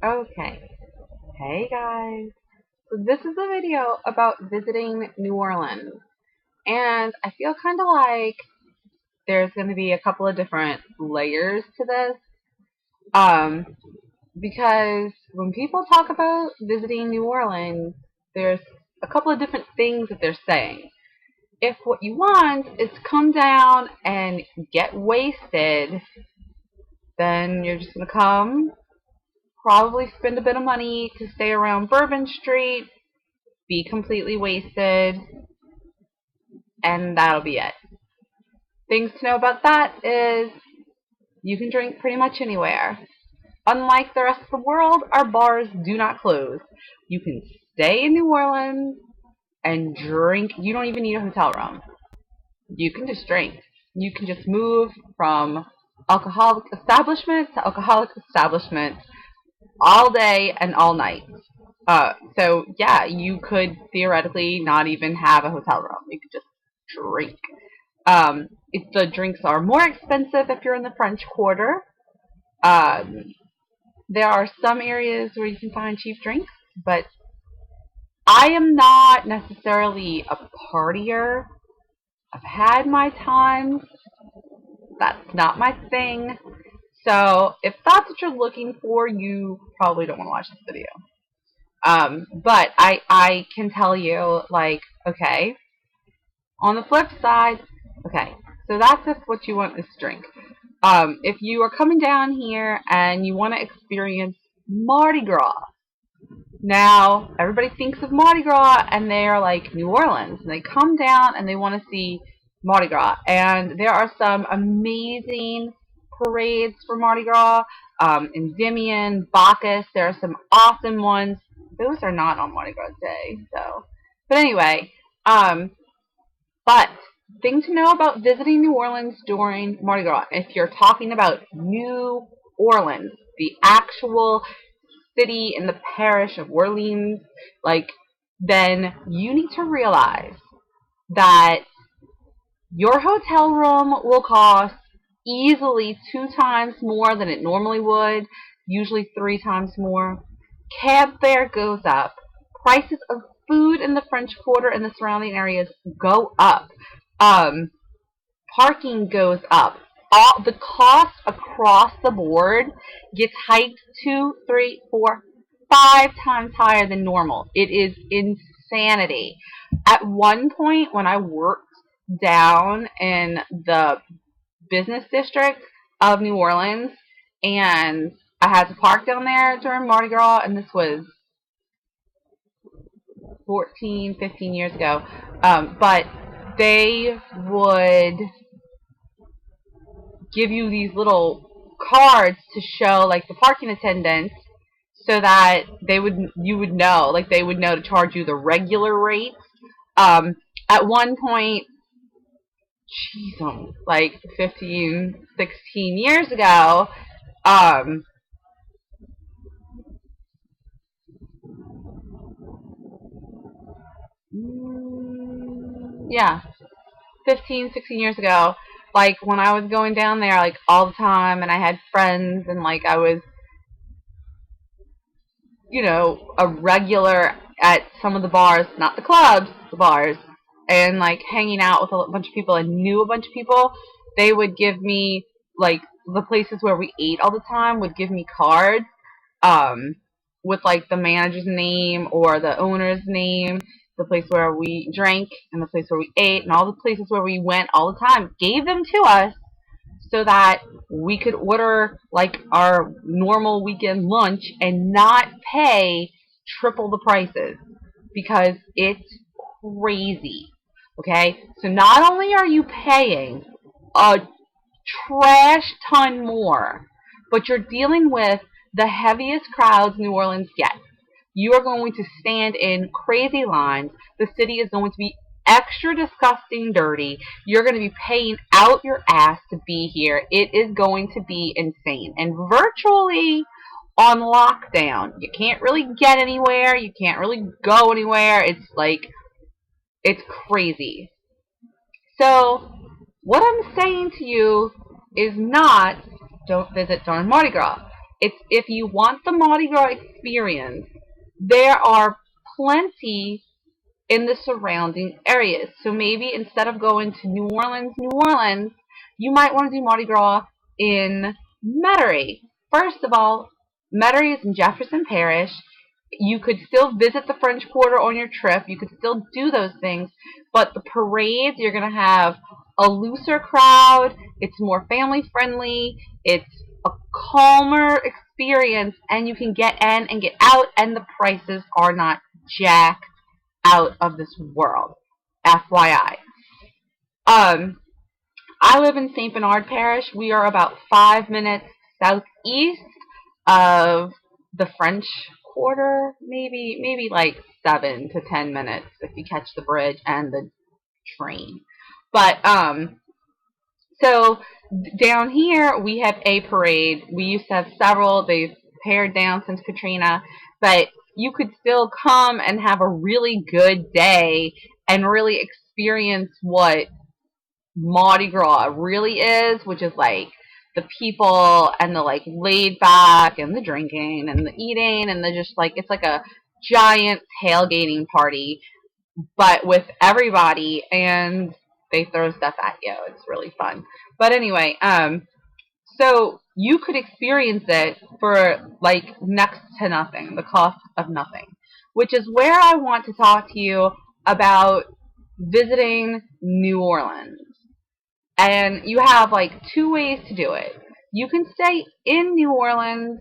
Okay. Hey guys. So this is a video about visiting New Orleans. And I feel kind of like there's going to be a couple of different layers to this. Um, because when people talk about visiting New Orleans, there's a couple of different things that they're saying. If what you want is to come down and get wasted, then you're just going to come, probably spend a bit of money to stay around Bourbon Street, be completely wasted, and that'll be it. Things to know about that is you can drink pretty much anywhere. Unlike the rest of the world, our bars do not close. You can stay in New Orleans and drink. You don't even need a hotel room. You can just drink. You can just move from alcoholic establishment to alcoholic establishment all day and all night. So yeah, you could theoretically not even have a hotel room. You could just drink. If the drinks are more expensive if you're in the French Quarter. Um, there are some areas where you can find cheap drinks, but I am not necessarily a partier. I've had my times. That's not my thing. So if that's what you're looking for, you probably don't want to watch this video. But I can tell you, like, okay, on the flip side, okay, so that's if what you want is drink. If you are coming down here and you want to experience Mardi Gras, now everybody thinks of Mardi Gras and they're like New Orleans, and they come down and they want to see Mardi Gras, and there are some amazing parades for Mardi Gras. Endymion, Bacchus, there are some awesome ones. Those are not on Mardi Gras Day, so. But anyway, but thing to know about visiting New Orleans during Mardi Gras, if you're talking about New Orleans, the actual city in the parish of Orleans, like, then you need to realize that your hotel room will cost easily 2 times more than it normally would, usually 3 times more. Cab fare goes up. Prices of food in the French Quarter and the surrounding areas go up. Parking goes up. All the cost across the board gets hiked 2, 3, 4, 5 times higher than normal. It is insanity. At one point, when I worked down in the business district of New Orleans, and I had to park down there during Mardi Gras, and this was 14, 15 years ago. But they would give you these little cards to show, like, the parking attendants, so that you would know, like, they would know to charge you the regular rates. At one point, like 15, 16 years ago, yeah, 15, 16 years ago, like, when I was going down there, like, all the time, and I had friends, and, like, I was, a regular at some of the bars, not the clubs, the bars, and, like, hanging out with a bunch of people and knew a bunch of people, they would give me, like, the places where we ate all the time would give me cards, with, like, the manager's name or the owner's name, the place where we drank and the place where we ate and all the places where we went all the time, gave them to us so that we could order, like, our normal weekend lunch and not pay triple the prices, because it's crazy. Okay? So not only are you paying a trash ton more, but you're dealing with the heaviest crowds New Orleans gets. You are going to stand in crazy lines. The city is going to be extra disgusting dirty. You're going to be paying out your ass to be here. It is going to be insane. And virtually on lockdown. You can't really get anywhere. You can't really go anywhere. It's like, it's crazy. So what I'm saying to you is not don't visit during Mardi Gras. It's if you want the Mardi Gras experience, there are plenty in the surrounding areas. So maybe instead of going to New Orleans, you might want to do Mardi Gras in Metairie. First of all, Metairie is in Jefferson Parish. You could still visit the French Quarter on your trip. You could still do those things, but the parades, you're going to have a looser crowd. It's more family friendly. It's a calmer experience, and you can get in and get out, and the prices are not jacked out of this world. FYI. I live in St. Bernard Parish. We are about 5 minutes southeast of the French Quarter, maybe like 7 to 10 minutes if you catch the bridge and the train. But so down here we have a parade. We used to have several. They've pared down since Katrina, but you could still come and have a really good day and really experience what Mardi Gras really is, which is like the people and the like laid back and the drinking and the eating and the just like it's like a giant tailgating party, but with everybody, and they throw stuff at you. It's really fun. But anyway, so you could experience it for like next to nothing, the cost of nothing, which is where I want to talk to you about visiting New Orleans. And you have like two ways to do it. You can stay in New Orleans,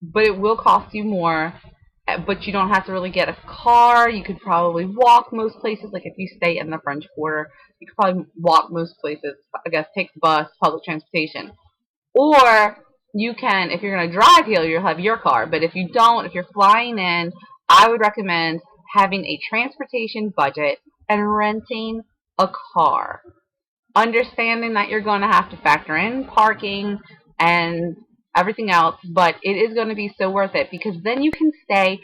but it will cost you more. But you don't have to really get a car. You could probably walk most places. Like if you stay in the French Quarter, you could probably walk most places. I guess take the bus, public transportation. Or you can, if you're going to drive here, you'll have your car. But if you don't, if you're flying in, I would recommend having a transportation budget and renting a car. Understanding that you're going to have to factor in parking and everything else, but it is going to be so worth it because then you can stay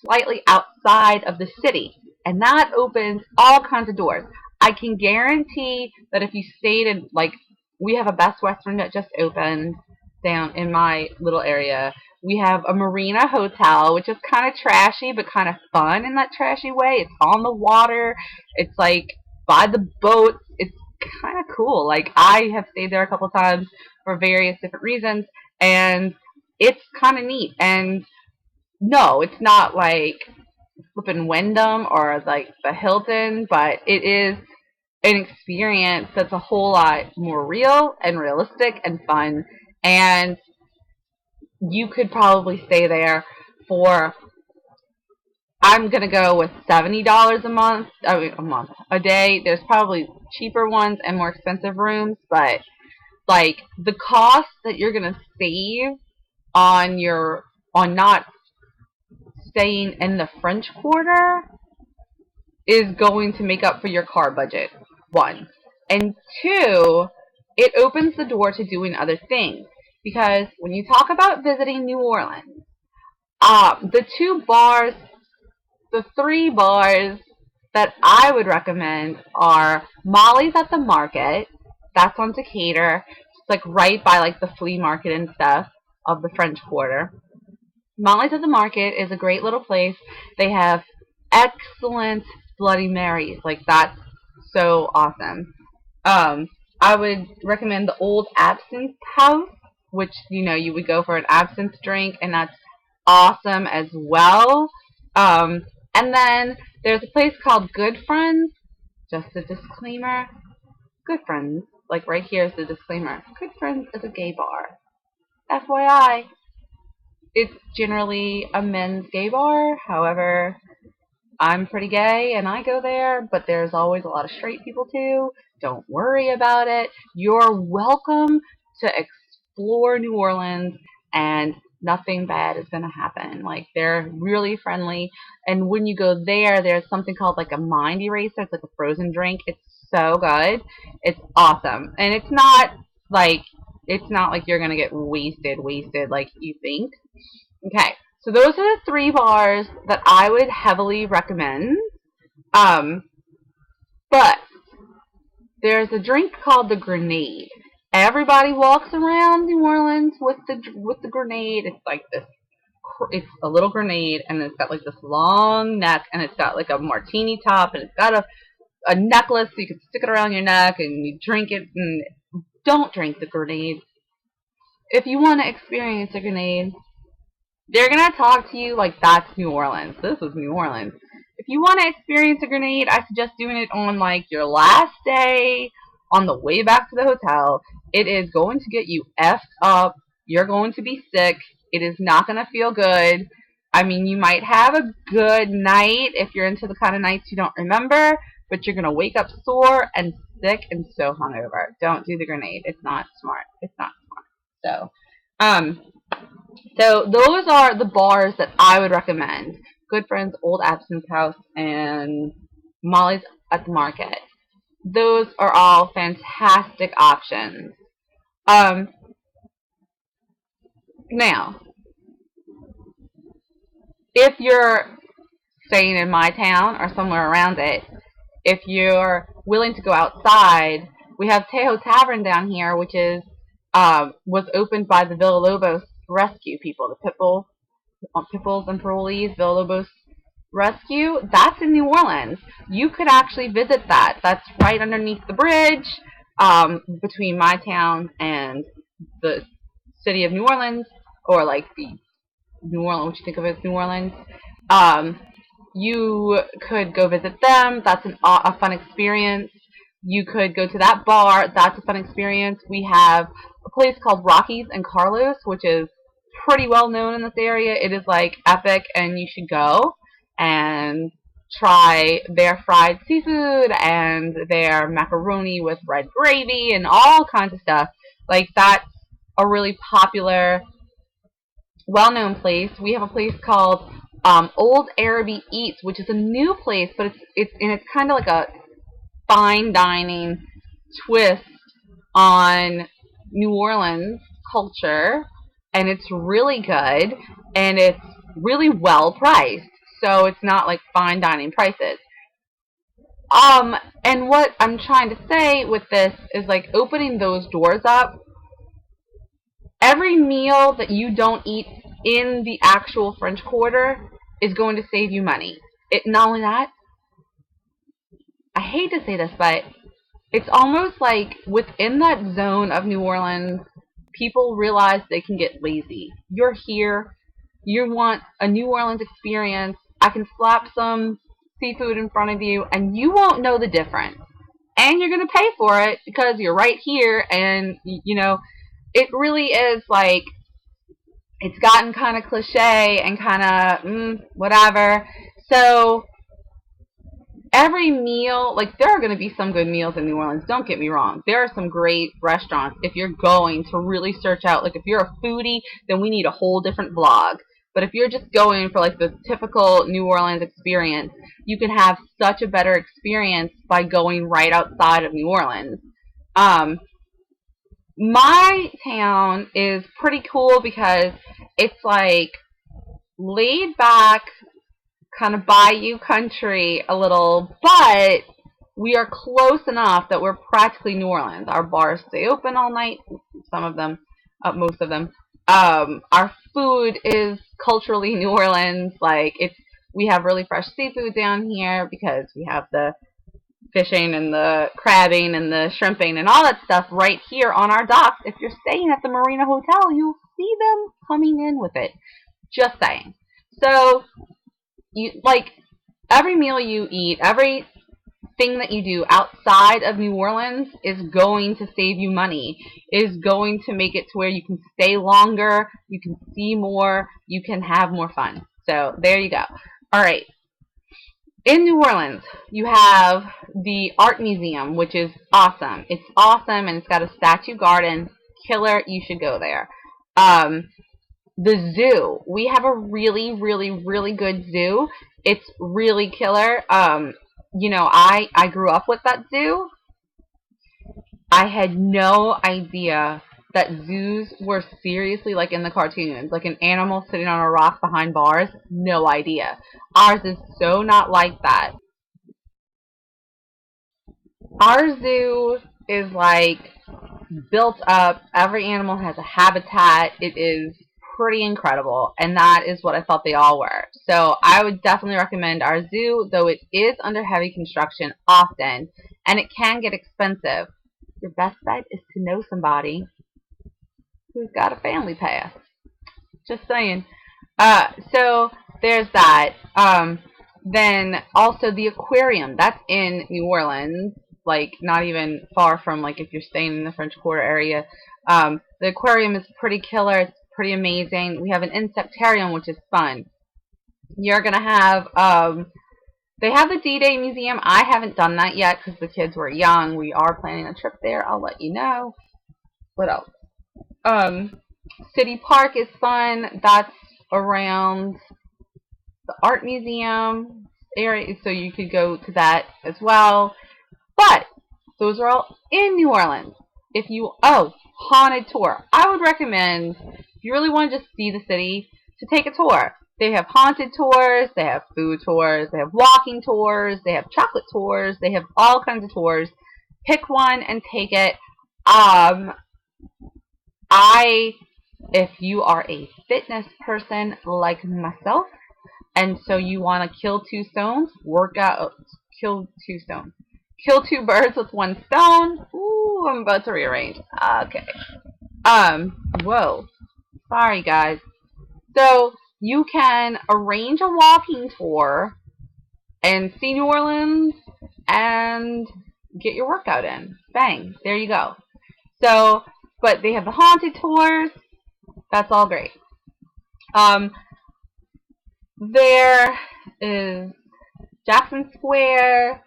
slightly outside of the city, and that opens all kinds of doors. I can guarantee that if you stayed in, like, we have a Best Western that just opened down in my little area. We have a Marina Hotel, which is kind of trashy, but kind of fun in that trashy way. It's on the water. It's like by the boats. It's kind of cool. Like, I have stayed there a couple times for various different reasons, and it's kind of neat. And no, it's not like flipping Wyndham or like the Hilton, but it is an experience that's a whole lot more real and realistic and fun. And you could probably stay there for, I'm going to go with $70 a month. I mean, a day. There's probably cheaper ones and more expensive rooms, but like the cost that you're going to save on not staying in the French Quarter is going to make up for your car budget, one. And two, it opens the door to doing other things. Because when you talk about visiting New Orleans, the three bars that I would recommend are Molly's at the Market. That's on Decatur. It's like right by like the flea market and stuff of the French Quarter. Molly's at the Market is a great little place. They have excellent Bloody Marys. Like, that's so awesome. I would recommend the Old Absinthe House, which, you know, you would go for an absinthe drink, and that's awesome as well. And then there's a place called Good Friends. Just a disclaimer. Good Friends, like right here is the disclaimer. Good Friends is a gay bar. FYI. It's generally a men's gay bar. However, I'm pretty gay and I go there, but there's always a lot of straight people too. Don't worry about it. You're welcome to explore New Orleans, and nothing bad is going to happen. Like, they're really friendly. And when you go there, there's something called like a mind eraser. It's like a frozen drink. It's so good. It's awesome. And it's not like you're going to get wasted like you think. Okay, so those are the three bars that I would heavily recommend. But there's a drink called the Grenade. Everybody walks around New Orleans with the grenade. It's like this. It's a little grenade, and it's got like this long neck, and it's got like a martini top, and it's got a necklace so you can stick it around your neck, and you drink it. And don't drink the grenade. If you want to experience a grenade, they're going to talk to you like that's New Orleans. This is New Orleans. If you want to experience a grenade, I suggest doing it on like your last day on the way back to the hotel. It is going to get you effed up. You're going to be sick. It is not going to feel good. I mean, you might have a good night if you're into the kind of nights you don't remember, but you're going to wake up sore and sick and so hungover. Don't do the grenade. It's not smart. It's not smart. So those are the bars that I would recommend. Good Friends, Old Absinthe House, and Molly's at the Market. Those are all fantastic options. Um, Now, if you're staying in my town or somewhere around it, if you're willing to go outside, we have Tejo Tavern down here, which is was opened by the Villalobos rescue people, the Pipples and Parolees, Villalobos Rescue. That's in New Orleans. You could actually visit that. That's right underneath the bridge between my town and the city of New Orleans, or like the New Orleans, what you think of as New Orleans. Um, you could go visit them. That's a fun experience. You could go to that bar. That's a fun experience. We have a place called Rockies and Carlos, which is pretty well known in this area. It is like epic, and you should go and try their fried seafood and their macaroni with red gravy and all kinds of stuff. Like, that's a really popular, well-known place. We have a place called Old Araby Eats, which is a new place, but it's kind of like a fine dining twist on New Orleans culture, and it's really good, and it's really well priced. So it's not like fine dining prices. And what I'm trying to say with this is, like, opening those doors up. Every meal that you don't eat in the actual French Quarter is going to save you money. Not only that, I hate to say this, but it's almost like within that zone of New Orleans, people realize they can get lazy. You're here, you want a New Orleans experience. I can slap some seafood in front of you, and you won't know the difference. And you're going to pay for it because you're right here, and, it really is like, it's gotten kind of cliche and kind of whatever. So every meal, like, there are going to be some good meals in New Orleans. Don't get me wrong. There are some great restaurants if you're going to really search out. Like, if you're a foodie, then we need a whole different vlog. But if you're just going for, like, the typical New Orleans experience, you can have such a better experience by going right outside of New Orleans. My town is pretty cool because it's, like, laid back, kind of bayou country a little, but we are close enough that we're practically New Orleans. Our bars stay open all night, some of them, most of them. Our food is culturally New Orleans. Like, we have really fresh seafood down here because we have the fishing and the crabbing and the shrimping and all that stuff right here on our docks. If you're staying at the Marina Hotel, you'll see them coming in with it. Just saying. So, every meal you eat, everything that you do outside of New Orleans is going to save you money, is going to make it to where you can stay longer, you can see more, you can have more fun. So there you go. All right. In New Orleans, you have the Art Museum, which is awesome. It's awesome, and it's got a statue garden. Killer. You should go there. The zoo. We have a really, really, really good zoo. It's really killer. I grew up with that zoo. I had no idea that zoos were seriously like in the cartoons, like an animal sitting on a rock behind bars. No idea. Ours is so not like that. Our zoo is like built up. Every animal has a habitat. It is pretty incredible, and that is what I felt they all were. So I would definitely recommend our zoo, though it is under heavy construction often, and it can get expensive. Your best bet is to know somebody who's got a family pass. Just saying. So there's that. Then also the aquarium. That's in New Orleans, like not even far from like if you're staying in the French Quarter area. The aquarium is pretty killer. It's pretty amazing. We have an insectarium, which is fun. You're gonna have they have the D-Day Museum. I haven't done that yet because the kids were young. We are planning a trip there. I'll let you know. What else? City Park is fun. That's around the art museum area, so you could go to that as well. But those are all in New Orleans. If you haunted tour, I would recommend if you really want to just see the city to take a tour. They have haunted tours, they have food tours, they have walking tours, they have chocolate tours, they have all kinds of tours. Pick one and take it. If you are a fitness person like myself, and so you want to kill two birds with one stone. Ooh, I'm about to rearrange. Okay. Whoa. Sorry, guys. So you can arrange a walking tour and see New Orleans and get your workout in. Bang. There you go. So, but they have the haunted tours. That's all great. There is Jackson Square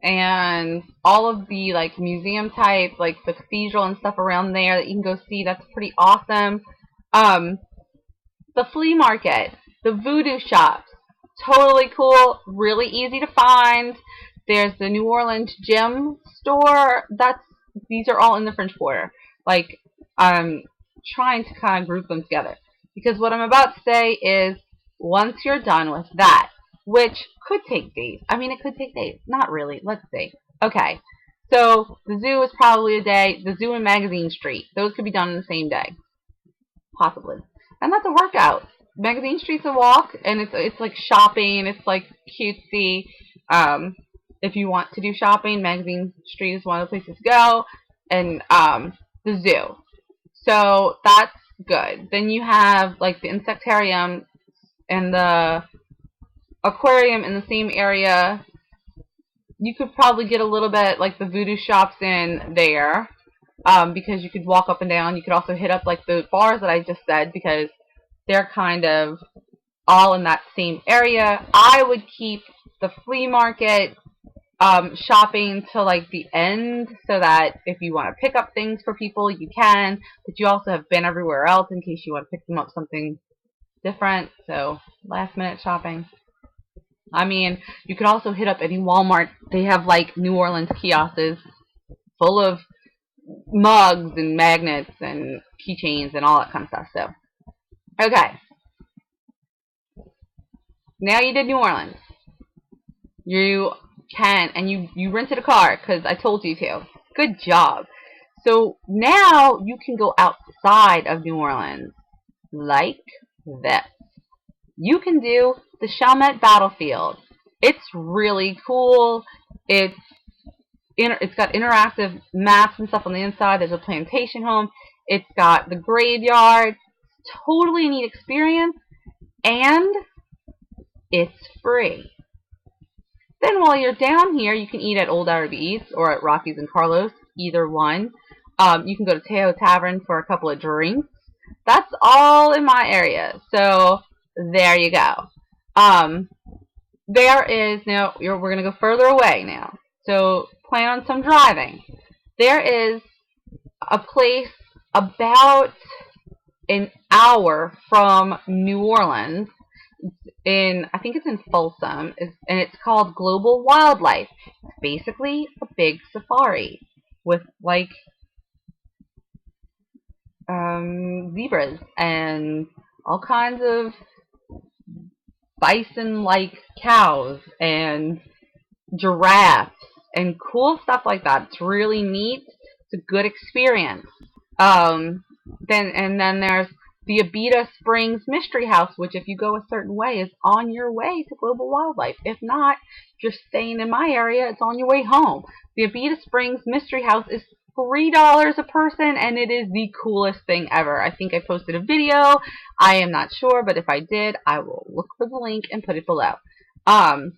and all of the like museum type, like the cathedral and stuff around there that you can go see. That's pretty awesome. The flea market, the voodoo shops, totally cool, really easy to find. There's the New Orleans gym store. These are all in the French Quarter. Like, I'm trying to kind of group them together because what I'm about to say is once you're done with that, which could take days. I mean, it could take days. Not really. Let's see. Okay. So the zoo is probably a day. The zoo and Magazine Street. Those could be done in the same day. Possibly. And that's a workout. Magazine Street's a walk, and it's like shopping. It's like cutesy. If you want to do shopping, Magazine Street is one of the places to go. And the zoo. So that's good. Then you have like the insectarium and the aquarium in the same area. You could probably get a little bit like the voodoo shops in there because you could walk up and down. You could also hit up like the bars that I just said because they're kind of all in that same area. I would keep the flea market shopping till like the end so that if you want to pick up things for people, you can, but you also have been everywhere else in case you want to pick them up something different. So last minute shopping. I mean, you could also hit up any Walmart. They have like New Orleans kiosks full of mugs and magnets and keychains and all that kind of stuff. So, okay. Now you did New Orleans. You can, and you rented a car because I told you to. Good job. So now you can go outside of New Orleans like this. You can do the Chalmette Battlefield. It's really cool. It's got interactive maps and stuff on the inside. There's a plantation home. It's got the graveyard. Totally a neat experience. And it's free. Then while you're down here, you can eat at Old Arby's or at Rocky's and Carlos, either one. You can go to Tejo Tavern for a couple of drinks. That's all in my area. So there you go. There is, now we're going to go further away now. So plan on some driving. There is a place about an hour from New Orleans. I think it's in Folsom, and it's called Global Wildlife. It's basically a big safari with like zebras and all kinds of bison-like cows and giraffes and cool stuff like that. It's really neat. It's a good experience. Um, then there's the Abita Springs Mystery House, which if you go a certain way is on your way to Global Wildlife. If not, if you're staying in my area, it's on your way home. The Abita Springs Mystery House is $3 a person, and it is the coolest thing ever. I think I posted a video. I am not sure, but if I did, I will look for the link and put it below. Then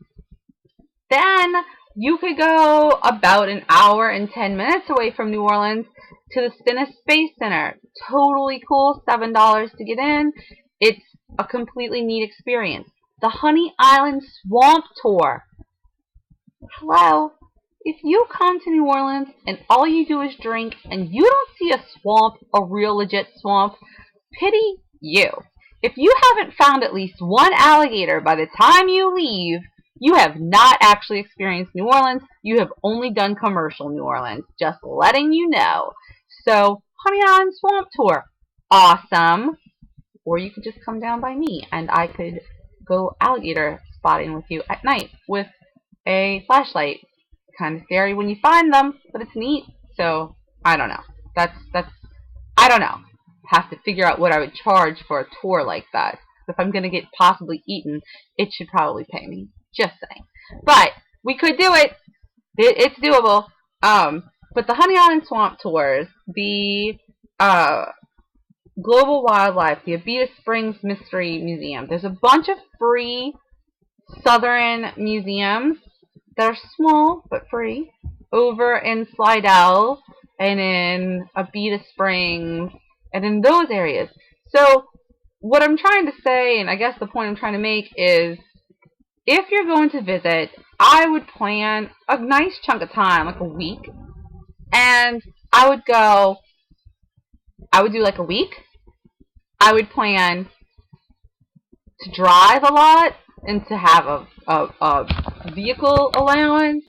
you could go about an hour and 10 minutes away from New Orleans to the Stennis Space Center. Totally cool, $7 to get in. It's a completely neat experience. The Honey Island Swamp Tour. Hello. If you come to New Orleans and all you do is drink and you don't see a swamp, a real legit swamp, pity you. If you haven't found at least one alligator by the time you leave, you have not actually experienced New Orleans. You have only done commercial New Orleans. Just letting you know. So, Honey Island Swamp Tour. Awesome. Or you could just come down by me and I could go alligator spotting with you at night with a flashlight. Kind of scary when you find them, but it's neat. So, I don't know. I don't know. Have to figure out what I would charge for a tour like that. If I'm going to get possibly eaten, it should probably pay me. Just saying. But we could do it. It's doable. But the Honey Island Swamp Tours, the Global Wildlife, the Abita Springs Mystery Museum. There's a bunch of free southern museums that are small but free over in Slidell and in Abita Springs and in those areas. So what I'm trying to say, and I guess the point I'm trying to make is, if you're going to visit, I would plan a nice chunk of time, like a week, and I would do like a week. I would plan to drive a lot and to have a vehicle allowance,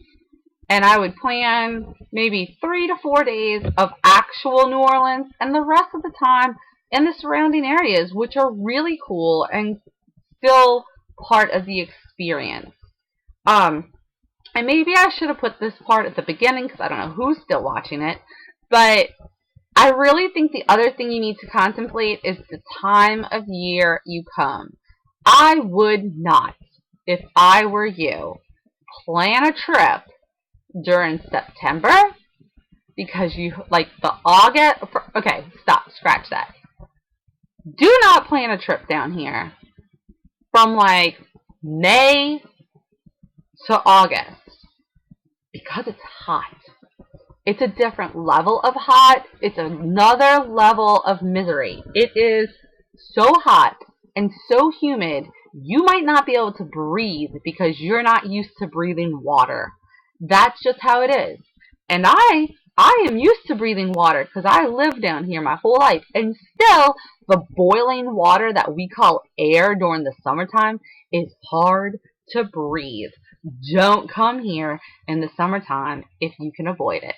and I would plan maybe 3 to 4 days of actual New Orleans and the rest of the time in the surrounding areas, which are really cool and still part of the experience. And maybe I should have put this part at the beginning because I don't know who's still watching it, but I really think the other thing you need to contemplate is the time of year you come. I would not, if I were you, plan a trip during September because you, like the August, okay, stop, scratch that. Do not plan a trip down here from like May to August because it's hot. It's a different level of hot. It's another level of misery. It is so hot and so humid, you might not be able to breathe because you're not used to breathing water. That's just how it is. And I am used to breathing water because I lived down here my whole life. And still, the boiling water that we call air during the summertime is hard to breathe. Don't come here in the summertime if you can avoid it.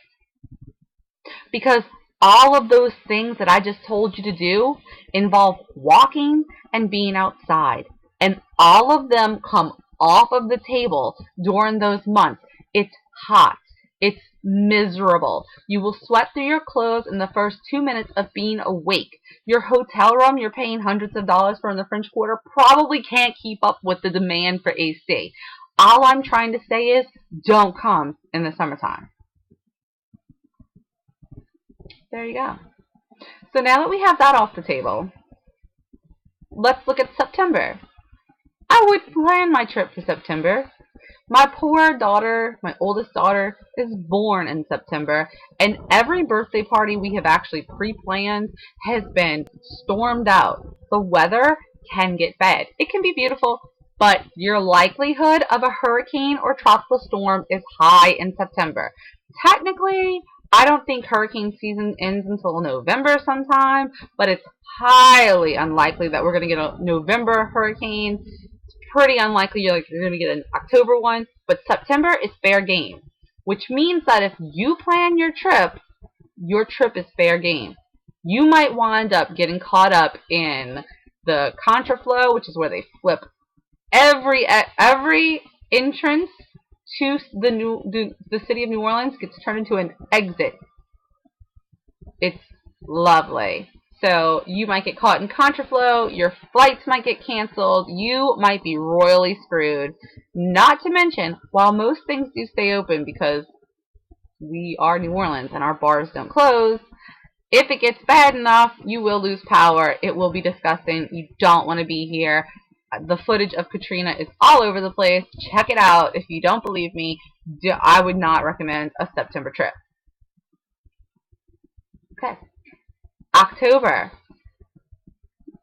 Because all of those things that I just told you to do involve walking and being outside. And all of them come off of the table during those months. It's hot. It's miserable. You will sweat through your clothes in the first 2 minutes of being awake. Your hotel room you're paying hundreds of dollars for in the French Quarter probably can't keep up with the demand for AC. All I'm trying to say is don't come in the summertime. There you go. So now that we have that off the table, let's look at September. I would plan my trip for September. My poor daughter, my oldest daughter, is born in September, and every birthday party we have actually pre-planned has been stormed out. The weather can get bad. It can be beautiful, but your likelihood of a hurricane or tropical storm is high in September. Technically, I don't think hurricane season ends until November sometime, but it's highly unlikely that we're going to get a November hurricane. It's pretty unlikely you're going to get an October one, but September is fair game, which means that if you plan your trip is fair game. You might wind up getting caught up in the contraflow, which is where they flip every entrance to the city of New Orleans gets turned into an exit. It's lovely. So you might get caught in contraflow, your flights might get canceled, you might be royally screwed. Not to mention, while most things do stay open because we are New Orleans and our bars don't close, if it gets bad enough, you will lose power. It will be disgusting. You don't want to be here. The footage of Katrina is all over the place. Check it out. If you don't believe me, I would not recommend a September trip. Okay. October.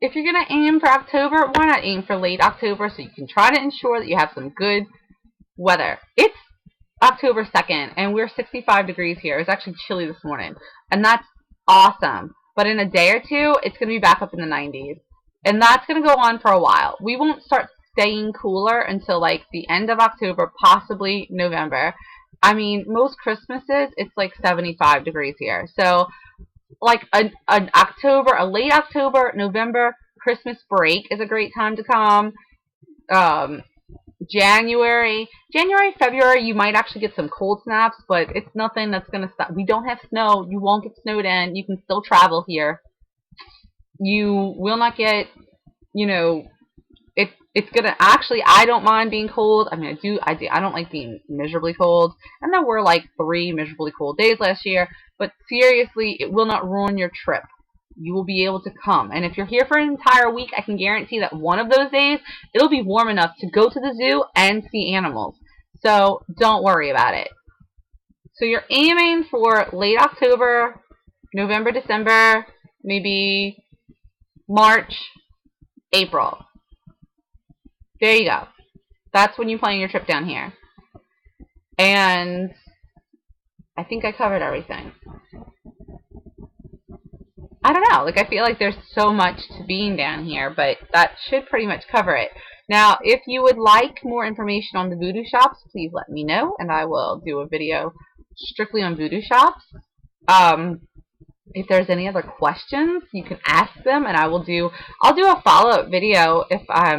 If you're going to aim for October, why not aim for late October so you can try to ensure that you have some good weather. It's October 2nd, and we're 65 degrees here. It was actually chilly this morning, and that's awesome. But in a day or two, it's going to be back up in the 90s, and that's going to go on for a while. We won't start staying cooler until like the end of October, possibly November. I mean, most Christmases, it's like 75 degrees here. So like an October, a late October, November, Christmas break is a great time to come. January, February, you might actually get some cold snaps, but it's nothing that's going to stop. We don't have snow. You won't get snowed in. You can still travel here. You will not get, you know, it's going to, actually, I don't mind being cold. I mean, I don't like being miserably cold. And there were like 3 miserably cold days last year, but seriously, it will not ruin your trip. You will be able to come. And if you're here for an entire week, I can guarantee that one of those days, it'll be warm enough to go to the zoo and see animals. So don't worry about it. So you're aiming for late October, November, December, maybe March, April. There you go. That's when you plan your trip down here. And I think I covered everything. I don't know, like I feel like there's so much to being down here, but that should pretty much cover it. Now, if you would like more information on the voodoo shops, please let me know, and I will do a video strictly on voodoo shops. If there's any other questions, you can ask them, and I'll do a follow-up video if I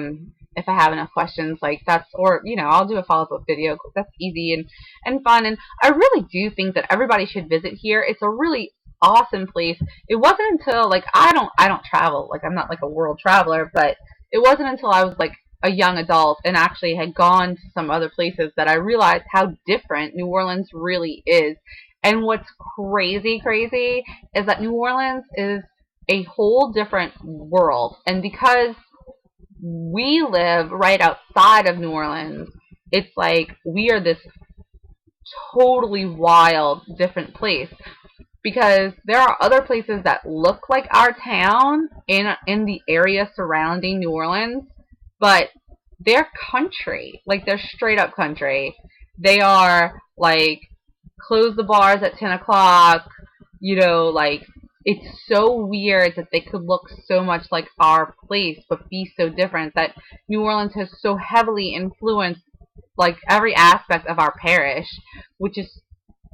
have enough questions like that's, or I'll do a follow-up video. That's easy and fun, and I really do think that everybody should visit here. It's a really awesome place. It wasn't until like I don't travel, like I'm not like a world traveler, but it wasn't until I was like a young adult and actually had gone to some other places that I realized how different New Orleans really is. And what's crazy is that New Orleans is a whole different world, and because we live right outside of New Orleans, it's like we are this totally wild different place. Because there are other places that look like our town in the area surrounding New Orleans, but they're country. Like, they're straight up country. They are, like, close the bars at 10 o'clock, like, it's so weird that they could look so much like our place, but be so different, that New Orleans has so heavily influenced, like, every aspect of our parish, which is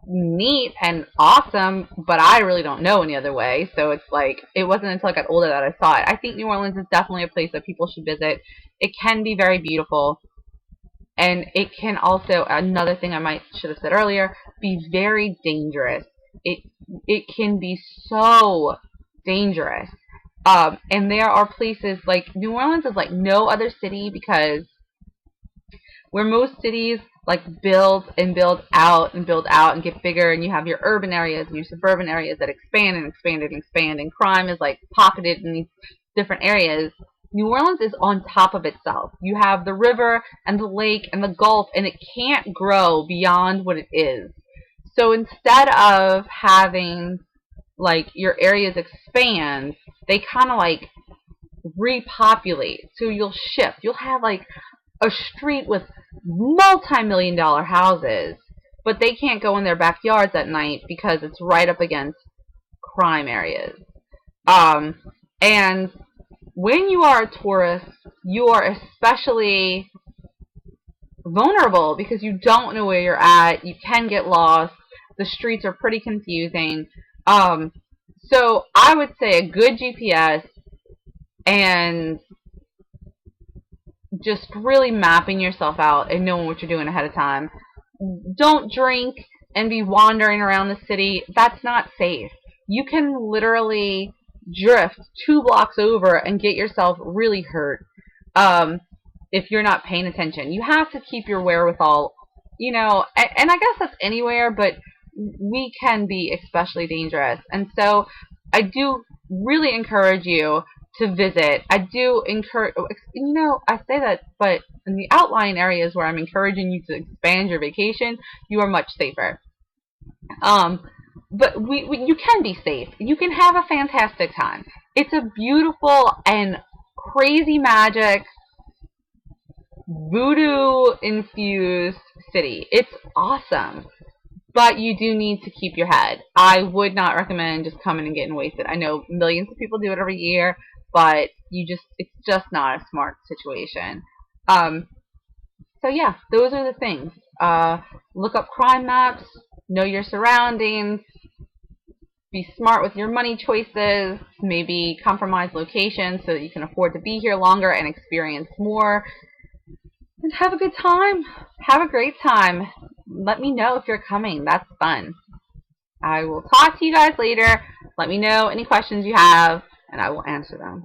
neat and awesome, but I really don't know any other way. So it's like, it wasn't until I got older that I saw it. I think New Orleans is definitely a place that people should visit. It can be very beautiful, and it can also, another thing I should have said earlier, be very dangerous. It can be so dangerous. And there are places like New Orleans is like no other city, because where most cities like build out and get bigger, and you have your urban areas and your suburban areas that expand and expand and expand, and crime is like pocketed in these different areas. New Orleans is on top of itself. You have the river and the lake and the Gulf, and it can't grow beyond what it is. So instead of having like your areas expand, they kind of like repopulate. So you'll shift. You'll have like a street with multi-million-dollar houses, but they can't go in their backyards at night because it's right up against crime areas. And when you are a tourist, you are especially vulnerable because you don't know where you're at. You can get lost. The streets are pretty confusing. So I would say a good GPS and just really mapping yourself out and knowing what you're doing ahead of time. Don't drink and be wandering around the city. That's not safe. you can literally drift 2 blocks over and get yourself really hurt if you're not paying attention. You have to keep your wherewithal, and I guess that's anywhere, but we can be especially dangerous. And so I do really encourage you to visit. I do encourage, I say that, but in the outlying areas where I'm encouraging you to expand your vacation, you are much safer. Um, but you can be safe. You can have a fantastic time. It's a beautiful and crazy magic, voodoo infused city. It's awesome. But you do need to keep your head. I would not recommend just coming and getting wasted. I know millions of people do it every year, but it's just not a smart situation. Um, so yeah, those are the things. Look up crime maps, know your surroundings, be smart with your money choices, maybe compromise locations so that you can afford to be here longer and experience more. And have a good time. Have a great time. Let me know if you're coming. That's fun. I will talk to you guys later. Let me know any questions you have, and I will answer them.